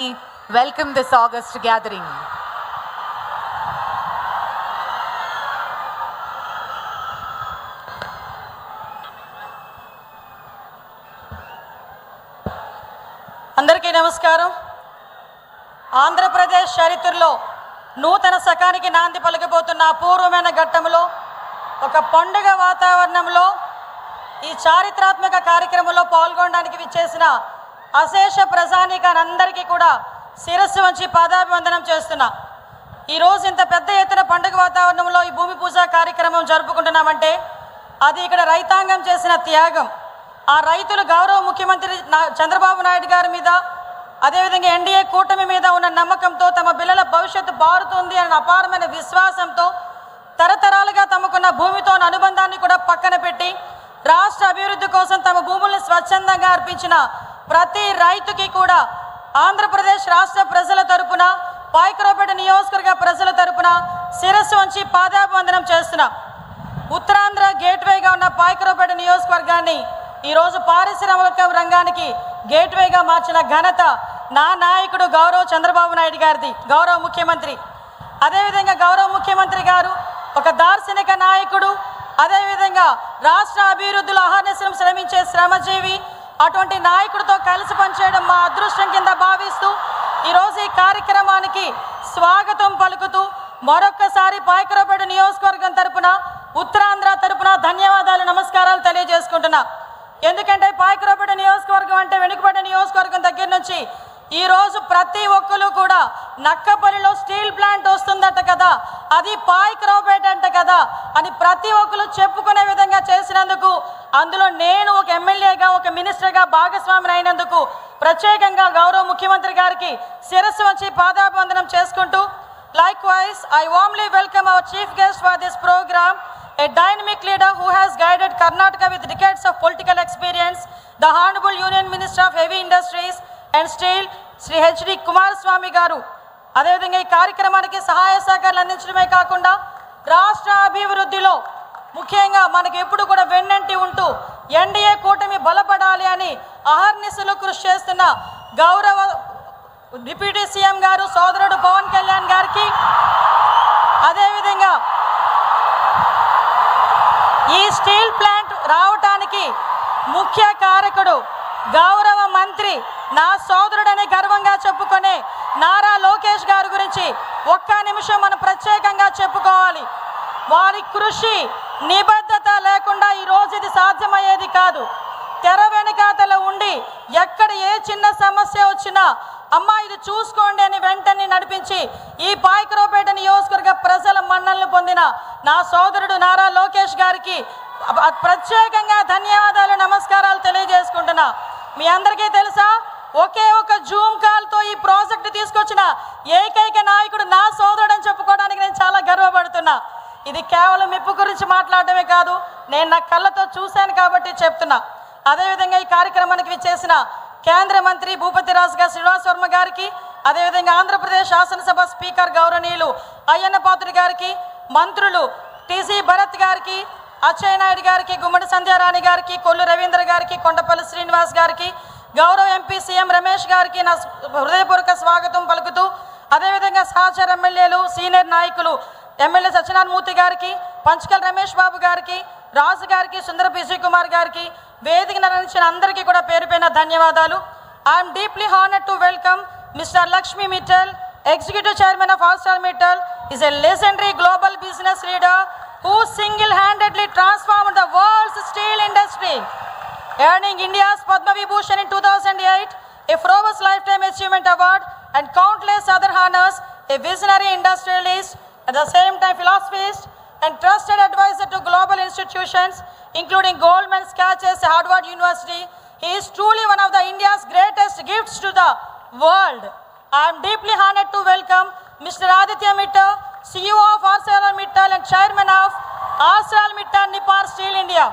welcome this August gathering. అందరికీ నమస్కారం. ఆంధ్రప్రదేశ్ చరిత్రలో నూతన శకానికి నాంది పలకబోతున్న అపూర్వమైన ఘట్టంలో ఒక పండుగ వాతావరణంలో ఈ చారిత్రాత్మక కార్యక్రమంలో పాల్గొనడానికి విచ్చేసిన అశేష ప్రజానీకానందరికీ కూడా శిరస్సు వంచి పాదాభివందనం చేస్తున్నా. ఈరోజు ఇంత పెద్ద ఎత్తున పండుగ వాతావరణంలో ఈ భూమి పూజ కార్యక్రమం జరుపుకుంటున్నామంటే అది ఇక్కడ రైతాంగం చేసిన త్యాగం. ఆ రైతులు గౌరవ ముఖ్యమంత్రి చంద్రబాబు నాయుడు గారి మీద, అదేవిధంగా ఎన్డీఏ కూటమి మీద ఉన్న నమ్మకంతో, తమ పిల్లల భవిష్యత్తు బారుతుంది అనే అపారమైన విశ్వాసంతో, తరతరాలుగా తమకున్న భూమితో అనుబంధాన్ని కూడా పక్కన పెట్టి రాష్ట్ర అభివృద్ధి కోసం తమ భూములను స్వచ్ఛందంగా అర్పించిన ప్రతి రైతుకి కూడా ఆంధ్రప్రదేశ్ రాష్ట్ర ప్రజల తరపున, పాయకరావుపేట నియోజకవర్గ ప్రజల తరపున శిరస్సు వంచి పాదాభివందనం చేస్తున్నా. ఉత్తరాంధ్ర గేట్వేగా ఉన్న పాయకరావుపేట నియోజకవర్గాన్ని ఈరోజు పారిశ్రామిక రంగానికి గేట్వేగా మార్చిన ఘనత నా నాయకుడు గౌరవ చంద్రబాబు నాయుడు గారిది, గౌరవ ముఖ్యమంత్రి. అదేవిధంగా గౌరవ ముఖ్యమంత్రి గారు ఒక దార్శనిక నాయకుడు, అదేవిధంగా రాష్ట్ర అభివృద్ధిలో అహర్నిశం శ్రమించే శ్రమజీవి. అటువంటి నాయకుడితో కలిసి పనిచేయడం మా అదృష్టం కింద భావిస్తూ ఈరోజు ఈ కార్యక్రమానికి స్వాగతం పలుకుతూ మరొక్కసారి పాయకరావుపేట నియోజకవర్గం తరపున, ఉత్తరాంధ్ర తరపున ధన్యవాదాలు, నమస్కారాలు తెలియజేసుకుంటున్నా. ఎందుకంటే పాయకరావుపేట నియోజకవర్గం అంటే వెనుకబడిన నియోజకవర్గం దగ్గర నుంచి ఈరోజు ప్రతి ఒక్కరు కూడా నక్కపల్లిలో స్టీల్ ప్లాంట్ వస్తుందట కదా, అది పాయకరావుపేట అంట కదా అని ప్రతి ఒక్కరు చెప్పుకునే విధంగా చేసినందుకు, అందులో నేను ఒక ఎమ్మెల్యేగా, ఒక మినిస్టర్గా భాగస్వామిని అయినందుకు ప్రత్యేకంగా గౌరవ ముఖ్యమంత్రి గారికి శిరస్సు వంచి పాదాభివందనం చేసుకుంటూ, likewise I warmly welcome our chief guest for this program, a dynamic leader who has guided Karnataka with decades of political experience, the Honorable Union Minister of Heavy Industries and Steel, Sri H.D. Kumaraswamy garu. అదేవిధంగా ఈ కార్యక్రమానికి సహాయ సహకారాలు అందించడమే కాకుండా రాష్ట్ర అభివృద్ధిలో ముఖ్యంగా మనకి ఎప్పుడు కూడా వెన్నంటి ఉంటూ ఎన్డీఏ కూటమి బలపడాలి అని అహర్నిశలు కృషి చేస్తున్న గౌరవ డిప్యూటీ సీఎం గారు సోదరుడు పవన్ కళ్యాణ్ గారికి, అదేవిధంగా ఈ స్టీల్ ప్లాంట్ రావటానికి ముఖ్య కారకుడు గౌరవ మంత్రి, నా సోదరుడని గర్వంగా చెప్పుకునే నారా లోకేష్ గారి గురించి ఒక్క నిమిషం మనం ప్రత్యేకంగా చెప్పుకోవాలి. వారి కృషి, నిబద్ధత లేకుండా ఈరోజు ఇది సాధ్యమయ్యేది కాదు. తెర వెనుకాతల ఉండి ఎక్కడ ఏ చిన్న సమస్య వచ్చినా అమ్మా ఇది చూసుకోండి అని వెంటనే నడిపించి ఈ పాయకరావుపేట నియోజకవర్గ ప్రజల మన్ననలు పొందిన నా సోదరుడు నారా లోకేష్ గారికి ప్రత్యేకంగా ధన్యవాదాలు, నమస్కారాలు తెలియజేసుకుంటున్నా. మీ అందరికీ తెలుసా, ఒకే ఒక జూమ్ కాల్తో ఈ ప్రాజెక్టు తీసుకొచ్చిన ఏకైక నాయకుడు నా సోదరుడు అని చెప్పుకోవడానికి నేను చాలా గర్వపడుతున్నా. ఇది కేవలం మెప్పు గురించి మాట్లాడటమే కాదు, నేను నా కళ్ళతో చూశాను కాబట్టి చెప్తున్నా. అదేవిధంగా ఈ కార్యక్రమానికి విచ్చేసిన కేంద్ర మంత్రి భూపతి రాజు గారు, శ్రీనివాస్ వర్మ గారికి, అదేవిధంగా ఆంధ్రప్రదేశ్ శాసనసభ స్పీకర్ గౌరవనీయులు అయ్యన్న పాత్రుడు గారికి, మంత్రులు టీసీ భరత్ గారికి, అచ్చయ్య నాయుడు గారికి, గుమ్మడి సంధ్యారాణి గారికి, కొల్లు రవీంద్ర గారికి, కొండపల్లి శ్రీనివాస్ గారికి, గౌరవ ఎంపీ సీఎం రమేష్ గారికి నా హృదయపూర్వక స్వాగతం పలుకుతూ, అదేవిధంగా సహచర ఎమ్మెల్యేలు, సీనియర్ నాయకులు ఎమ్మెల్యే సత్యనారాయణమూర్తి గారికి, పంచకల్ రమేష్ బాబు గారికి, రాజు గారికి, సుందర పిసి కుమార్ గారికి, వేదిక నరించిన అందరికీ కూడా పేరు పైన ధన్యవాదాలు. I'm deeply honoured to welcome mister Lakshmi Mittal, executive chairman of ArcelorMittal, is a legendary global business leader who single-handedly transformed the world's steel industry, earning India's Padma Vibhushan in 2008, a Forbes Lifetime Achievement Award, and countless other honors. A visionary industrialist, at the same time philosophist and trusted advisor to global institutions including Goldman Sachs, Harvard University. He is truly one of the India's greatest gifts to the world. I am deeply honored to welcome Mr. Aditya Mittal, CEO of ArcelorMittal and Chairman of ArcelorMittal Nippon Steel India.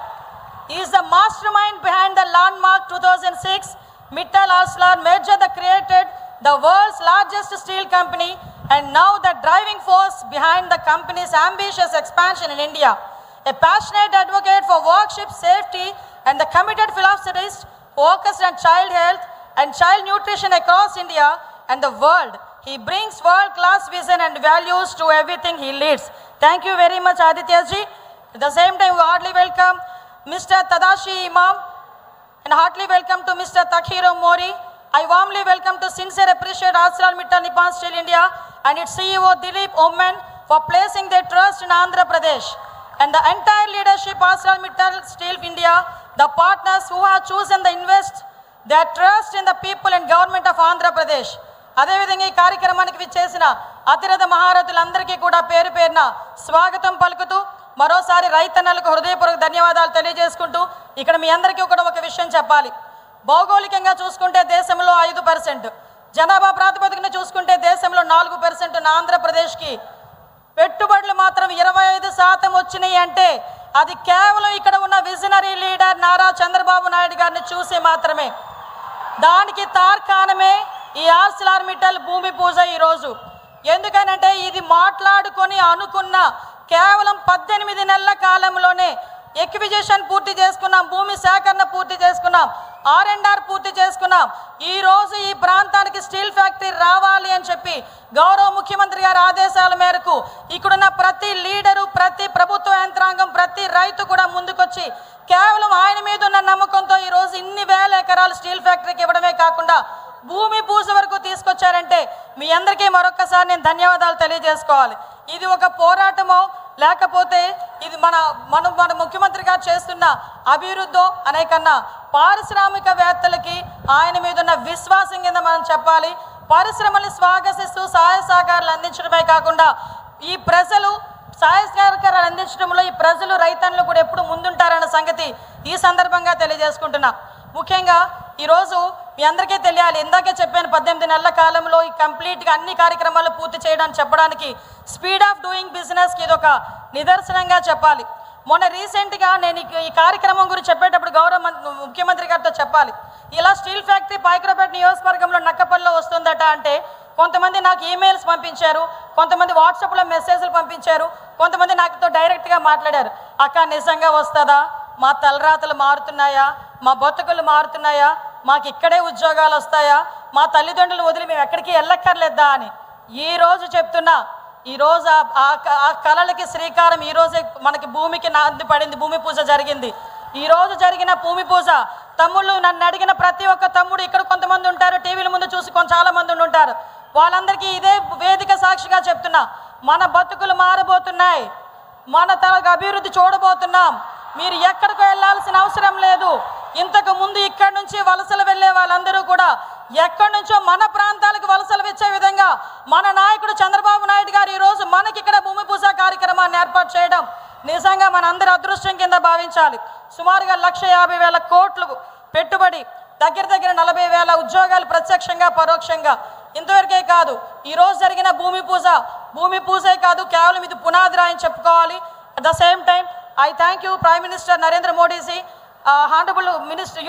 He is the mastermind behind the landmark 2006 Mittal Arcelor merger that created the world's largest steel company and now the driving force behind the company's ambitious expansion in India. A passionate advocate for workship safety and the committed philanthropist focused on child health and child nutrition across India, and the world. He brings world-class vision and values to everything he leads. Thank you very much, Aditya ji. At the same time, we heartily welcome Mr. Tadashi Imam and heartily welcome to Mr. Takhiro Mori. I warmly welcome to sincere appreciate ArcelorMittal Nippon Steel India and its CEO Dilip Omen for placing their trust in Andhra Pradesh and the entire leadership ArcelorMittal Steel India, the partners who have chosen to invest their trust in the people and government of Andhra Pradesh. అదేవిధంగా ఈ కార్యక్రమానికి విచ్చేసిన అతిరథ మహారథులందరికీ కూడా పేరు పేరున స్వాగతం పలుకుతూ మరోసారి రైతన్నలకు హృదయపూర్వక ధన్యవాదాలు తెలియజేసుకుంటూ ఇక్కడ మీ అందరికీ కూడా ఒక విషయం చెప్పాలి. భౌగోళికంగా చూసుకుంటే దేశంలో 5%, జనాభా ప్రాతిపదికన చూసుకుంటే దేశంలో 4% ఉన్న ఆంధ్రప్రదేశ్కి పెట్టుబడులు మాత్రం 25% వచ్చినాయి అంటే అది కేవలం ఇక్కడ ఉన్న విజనరీ లీడర్ నారా చంద్రబాబు నాయుడు గారిని చూసి మాత్రమే. దానికి తార్కాణమే ఈ ఆర్సిలార్మిట్టల్ భూమి పూజ ఈరోజు. ఎందుకనంటే ఇది మాట్లాడుకొని అనుకున్న కేవలం 18 నెలల కాలంలోనే ఎక్విజిషన్ పూర్తి చేసుకున్నాం, భూమి సేకరణ పూర్తి చేసుకున్నాం, R&R పూర్తి చేసుకున్నాం. ఈరోజు ఈ ప్రాంతానికి స్టీల్ ఫ్యాక్టరీ రావాలి అని చెప్పి గౌరవ ముఖ్యమంత్రి గారి ఆదేశాల మేరకు ఇక్కడున్న ప్రతి లీడరు, ప్రతి ప్రభుత్వ యంత్రాంగం, ప్రతి రైతు కూడా ముందుకొచ్చి కేవలం ఆయన మీద ఉన్న నమ్మకంతో ఈరోజు ఇన్ని వేల ఎకరాలు స్టీల్ ఫ్యాక్టరీకి ఇవ్వడమే కాకుండా భూమి పూజ వరకు తీసుకొచ్చారంటే మీ అందరికీ మరొక్కసారి నేను ధన్యవాదాలు తెలియజేసుకోవాలి. ఇది ఒక పోరాటమో లేకపోతే ఇది మన ముఖ్యమంత్రి గారు చేస్తున్న అభివృద్ధో అనే కన్నా పారిశ్రామికవేత్తలకి ఆయన మీద ఉన్న విశ్వాసం కింద మనం చెప్పాలి. పరిశ్రమల్ని స్వాగతిస్తూ సహాయ సహకారాలు అందించడమే కాకుండా ఈ ప్రజలు సహాయ సహకారాలు అందించడంలో ఈ ప్రజలు రైతన్నులు కూడా ఎప్పుడు ముందుంటారన్న సంగతి ఈ సందర్భంగా తెలియజేసుకుంటున్నా. ముఖ్యంగా ఈరోజు మీ అందరికీ తెలియాలి, ఇందాకే చెప్పాను 18 నెలల కాలంలో ఈ కంప్లీట్గా అన్ని కార్యక్రమాలు పూర్తి చేయడానికి చెప్పడానికి స్పీడ్ ఆఫ్ డూయింగ్ బిజినెస్కి ఇది ఒక నిదర్శనంగా చెప్పాలి. మొన్న రీసెంట్గా నేను ఈ కార్యక్రమం గురించి చెప్పేటప్పుడు గౌరవ ముఖ్యమంత్రి గారితో చెప్పాలి, ఇలా స్టీల్ ఫ్యాక్టరీ పాయకరావుపేట నియోజకవర్గంలో నక్కపల్లిలో వస్తుందట అంటే కొంతమంది నాకు ఈమెయిల్స్ పంపించారు, కొంతమంది వాట్సాప్లో మెసేజ్లు పంపించారు, కొంతమంది నాతో డైరెక్ట్గా మాట్లాడారు. అక్క నిజంగా వస్తుందా, మా తలరాతలు మారుతున్నాయా, మా బతుకులు మారుతున్నాయా, మాకు ఇక్కడే ఉద్యోగాలు వస్తాయా, మా తల్లిదండ్రులు వదిలి మేము ఎక్కడికి వెళ్ళక్కర్లేదా అని ఈరోజు చెప్తున్నా. ఈరోజు ఆ కళలకి శ్రీకారం ఈరోజే మనకి భూమికి నాంది పడింది, భూమి పూజ జరిగింది. ఈరోజు జరిగిన భూమి పూజ తమ్ముళ్ళు నన్ను అడిగిన ప్రతి ఒక్క తమ్ముడు ఇక్కడ కొంతమంది ఉంటారు, టీవీల ముందు చూసి చాలా మంది ఉంటారు, వాళ్ళందరికీ ఇదే వేదిక సాక్షిగా చెప్తున్నా, మన బతుకులు మారబోతున్నాయి, మన తనకు అభివృద్ధి చూడబోతున్నాం. మీరు ఎక్కడికి వెళ్ళాల్సిన అవసరం లేదు. ఇంతకు ముందు ఇక్కడి నుంచి వలసలు వెళ్ళే వాళ్ళందరూ కూడా ఎక్కడి నుంచో మన ప్రాంతాలకు వలసలు వచ్చే విధంగా మన నాయకుడు చంద్రబాబు నాయుడు గారు ఈరోజు మనకి ఇక్కడ భూమి పూజ కార్యక్రమాన్ని ఏర్పాటు చేయడం నిజంగా మనందరి అదృష్టం కింద భావించాలి. సుమారుగా 1,50,000 కోట్లు పెట్టుబడి, దగ్గర 40,000 ఉద్యోగాలు ప్రత్యక్షంగా పరోక్షంగా. ఇంతవరకే కాదు, ఈరోజు జరిగిన భూమి పూజే కాదు, కేవలం ఇది పునాది రాయని చెప్పుకోవాలి. At the same time I thank you Prime Minister Narendra Modi ji, Honorable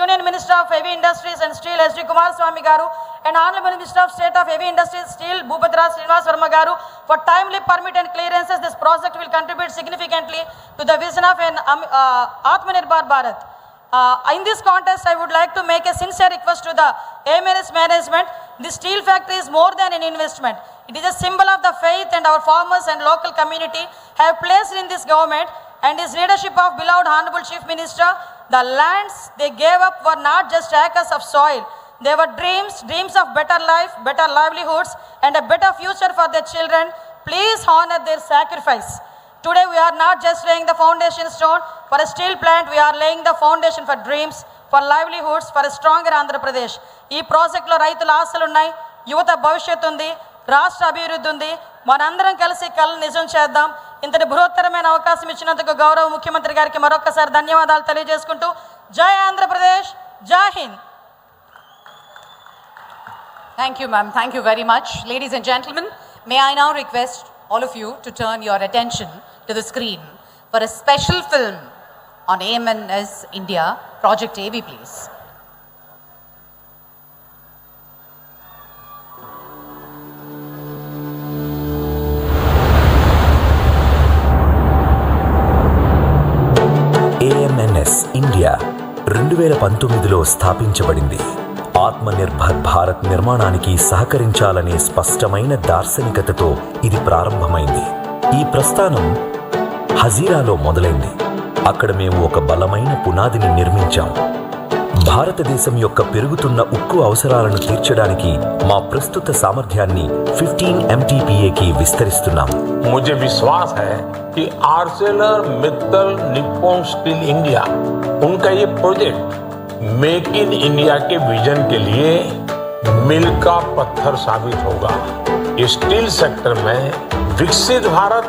Union Minister of Heavy Industries and Steel S.D. Kumaraswamy garu and Honorable Minister of State of Heavy Industries Steel Bhupatra Srinivas Verma garu for timely permit and clearances. This project will contribute significantly to the vision of an Atmanirbhar Bharat. In this context, I would like to make a sincere request to the AMNS management. This steel factory is more than an investment. It is a symbol of the faith and our farmers and local community have placed in this government and his leadership of beloved Honorable Chief Minister. The lands they gave up were not just acres of soil. They were dreams of better life, better livelihoods and a better future for their children. Please honor their sacrifice. Today we are not just laying the foundation stone for a steel plant, we are laying the foundation for dreams, for livelihoods, for a stronger Andhra Pradesh. ఈ ప్రాజెక్ట్లో రైతుల ఆశలు ఉన్నాయి, యువత భవిష్యత్తు ఉంది, రాష్ట్ర అభివృద్ధి ఉంది. మనందరం కలిసి కళ నిజం చేద్దాం. ఇంతటి బృహత్తరమైన అవకాశం ఇచ్చినందుకు గౌరవ ముఖ్యమంత్రి గారికి మరొకసారి ధన్యవాదాలు తెలియజేసుకుంటూ జై ఆంధ్రప్రదేశ్, జై Hind. Thank you, ma'am. Thank you very much. Ladies and gentlemen, may I now request all of you to turn your attention to the screen for a special film on AMNS India, Project AB, please. AMNS India 2019లో స్థాపించబడింది. ఆత్మనిర్భర్ భారత్ నిర్మాణానికి సహకరించాలనే స్పష్టమైన దార్శనికతతో ఇది ప్రారంభమైంది. ఈ ప్రస్థానం హజీరాలో మొదలైంది. అక్కడ మేము ఒక బలమైన పునాదిని నిర్మించాం. భారతదేశం యొక్క పెరుగుతున్న ఉక్కు అవసరాలను తీర్చడానికి మా ప్రస్తుత సామర్థ్యాన్ని 15 MTPAకి విస్తరిస్తున్నాం. मुझे विश्वास है कि Arcelor Mittal Nippon steel India उनका ये प्रोजेक्ट मेक इन इंडिया के विजन के लिए मील का पत्थर साबित होगा. इस स्टील सेक्टर में विकसित भारत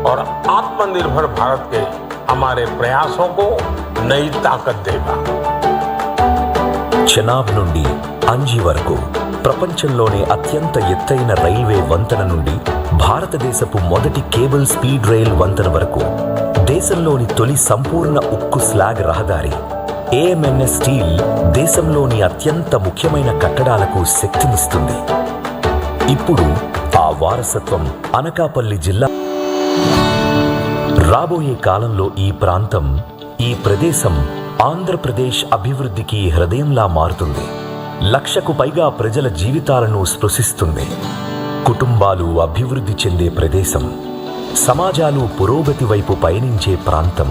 और आत्मनिर्भर भारत के हमारे प्रयासों को नई ताकत देगा. చెనాబ్ నుండి అంజీ వరకు ప్రపంచంలోనే అత్యంత ఎత్తైన రైల్వే వంతెన నుండి భారతదేశపు మొదటి కేబుల్ స్పీడ్ రైల్ వంతెన వరకు దేశంలోని తొలి సంపూర్ణ ఉక్కు స్లాగ్ రహదారి AMNS స్టీల్ దేశంలోని అత్యంత ముఖ్యమైన కట్టడాలకు శక్తినిస్తుంది. ఇప్పుడు ఆ వారసత్వం అనకాపల్లి జిల్లా. రాబోయే కాలంలో ఈ ప్రాంతం, ఈ ప్రదేశం ఆంధ్రప్రదేశ్ అభివృద్ధికి హృదయంలా మారుతుంది. 1,00,000కు పైగా ప్రజల జీవితాలను స్పృశిస్తుంది. కుటుంబాలు అభివృద్ధి చెందే ప్రదేశం, సమాజాలు పురోగతి వైపు పయనించే ప్రాంతం.